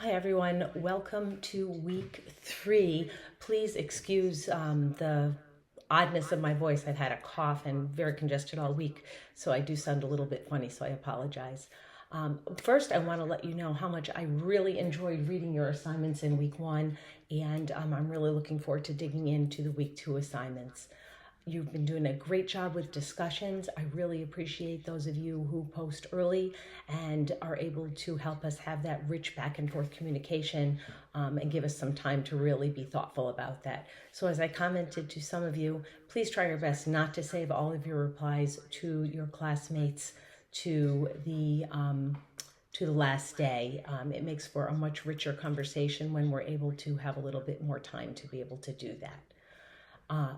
Hi everyone, welcome to week 3. Please excuse the oddness of my voice. I've had a cough and very congested all week, so I do sound a little bit funny, so I apologize. First, I want to let you know how much I really enjoyed reading your assignments in week 1, and I'm really looking forward to digging into the week 2 assignments. You've been doing a great job with discussions. I really appreciate those of you who post early and are able to help us have that rich back and forth communication and give us some time to really be thoughtful about that. So as I commented to some of you, please try your best not to save all of your replies to your classmates to the last day. It makes for a much richer conversation when we're able to have a little bit more time to be able to do that.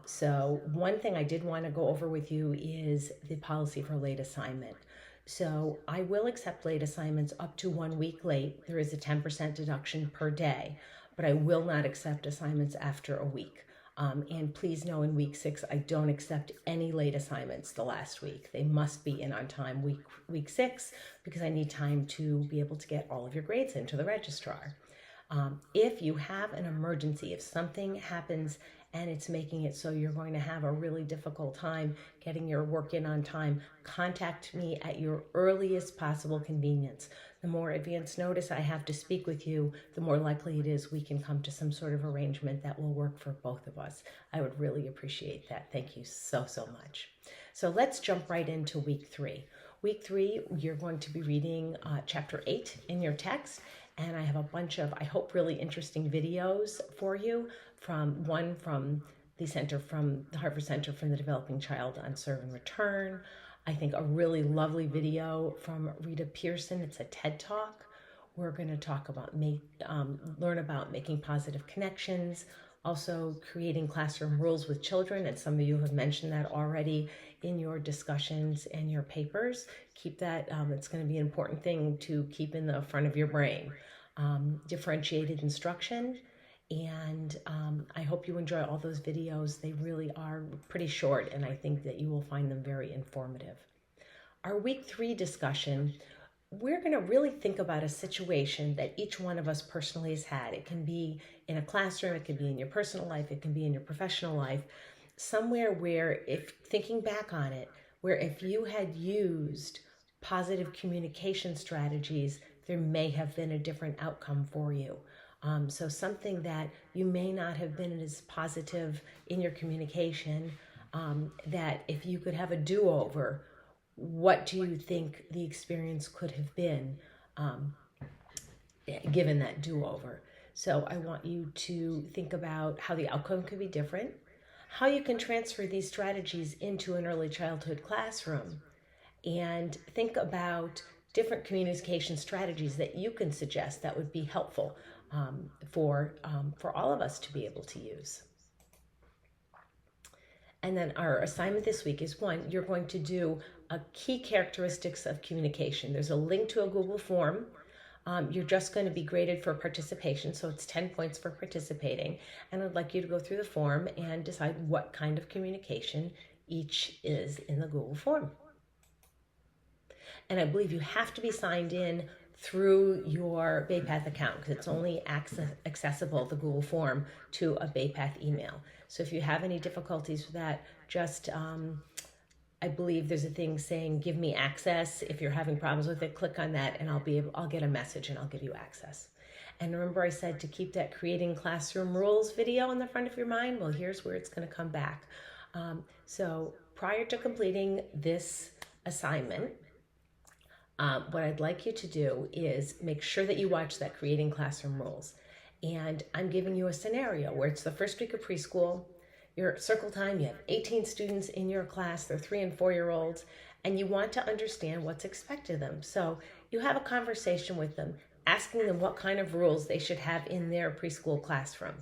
So one thing I did want to go over with you is the policy for late assignment. So I will accept late assignments up to 1 week late. There is a 10% deduction per day, but I will not accept assignments after a week. And please know in week 6, I don't accept any late assignments the last week. They must be in on time week 6 because I need time to be able to get all of your grades into the registrar. If you have an emergency, if something happens and it's making it so you're going to have a really difficult time getting your work in on time, contact me at your earliest possible convenience. The more advance notice I have to speak with you, the more likely it is we can come to some sort of arrangement that will work for both of us. I would really appreciate that. Thank you so much. So let's jump right into week 3. Week 3, you're going to be reading chapter 8 in your text. And I have a bunch of, I hope, really interesting videos for you from the Harvard Center from the Developing Child on Serve and Return. I think a really lovely video from Rita Pearson. It's a TED Talk. We're going to talk about, learn about making positive connections, also creating classroom rules with children. And some of you have mentioned that already in your discussions and your papers. Keep that, it's going to be an important thing to keep in the front of your brain. Differentiated instruction. And I hope you enjoy all those videos. They really are pretty short, and I think that you will find them very informative. Our week 3 discussion, we're going to really think about a situation that each one of us personally has had. It can be in a classroom, it can be in your personal life, it can be in your professional life, somewhere where, if thinking back on it, where if you had used positive communication strategies, there may have been a different outcome for you. So something that you may not have been as positive in your communication, that if you could have a do-over, what do you think the experience could have been given that do-over? So I want you to think about how the outcome could be different, how you can transfer these strategies into an early childhood classroom, and think about different communication strategies that you can suggest that would be helpful for all of us to be able to use. And then our assignment this week is one, you're going to do a key characteristics of communication. There's a link to a Google form. You're just going to be graded for participation, so it's 10 points for participating. And I'd like you to go through the form and decide what kind of communication each is in the Google form. And I believe you have to be signed in through your BayPath account because it's only accessible, the Google form, to a BayPath email. So if you have any difficulties with that, just, I believe there's a thing saying, give me access. If you're having problems with it, click on that and I'll get a message and I'll give you access. And remember I said to keep that creating classroom rules video in the front of your mind? Well, here's where it's going to come back. So prior to completing this assignment, what I'd like you to do is make sure that you watch that Creating Classroom Rules. And I'm giving you a scenario where it's the first week of preschool, you're at circle time, you have 18 students in your class, they're 3 and 4-year-olds, and you want to understand what's expected of them. So you have a conversation with them, asking them what kind of rules they should have in their preschool classroom.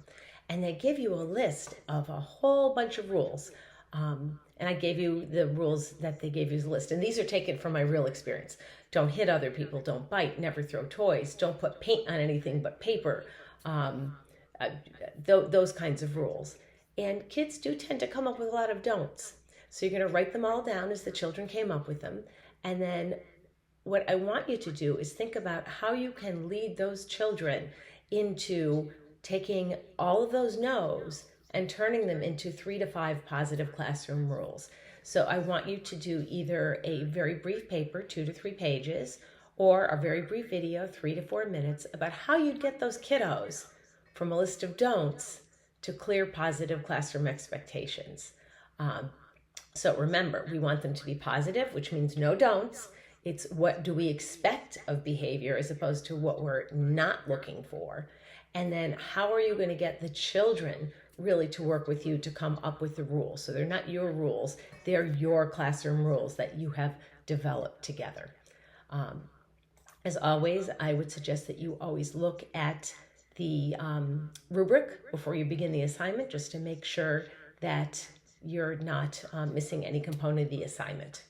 And they give you a list of a whole bunch of rules. And I gave you the rules that they gave you as a list. And these are taken from my real experience. Don't hit other people, don't bite, never throw toys, don't put paint on anything but paper, those kinds of rules. And kids do tend to come up with a lot of don'ts. So you're going to write them all down as the children came up with them. And then what I want you to do is think about how you can lead those children into taking all of those no's and turning them into 3 to 5 positive classroom rules. So I want you to do either a very brief paper, 2 to 3 pages, or a very brief video, 3 to 4 minutes, about how you'd get those kiddos from a list of don'ts to clear positive classroom expectations. So remember, we want them to be positive, which means no don'ts. It's what do we expect of behavior as opposed to what we're not looking for. And then how are you going to get the children really to work with you to come up with the rules? So they're not your rules, they're your classroom rules that you have developed together. As always, I would suggest that you always look at the rubric before you begin the assignment, just to make sure that you're not missing any component of the assignment.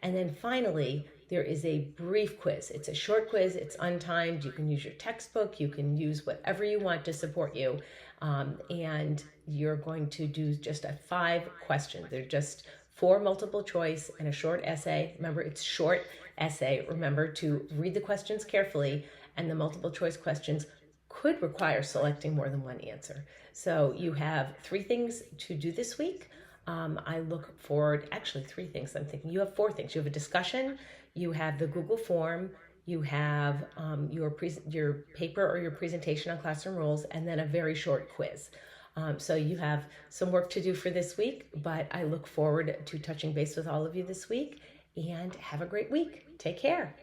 And then finally, there is a brief quiz. It's a short quiz, it's untimed. You can use your textbook, you can use whatever you want to support you. And you're going to do just 5 questions. They're just 4 multiple choice and a short essay. Remember, it's short essay. Remember to read the questions carefully, and the multiple choice questions could require selecting more than one answer. So you have 3 things to do this week. I look forward, actually 3 things I'm thinking. You have 4 things. You have a discussion, you have the Google form, you have your paper or your presentation on classroom rules, and then a very short quiz. So you have some work to do for this week, but I look forward to touching base with all of you this week, and have a great week. Take care.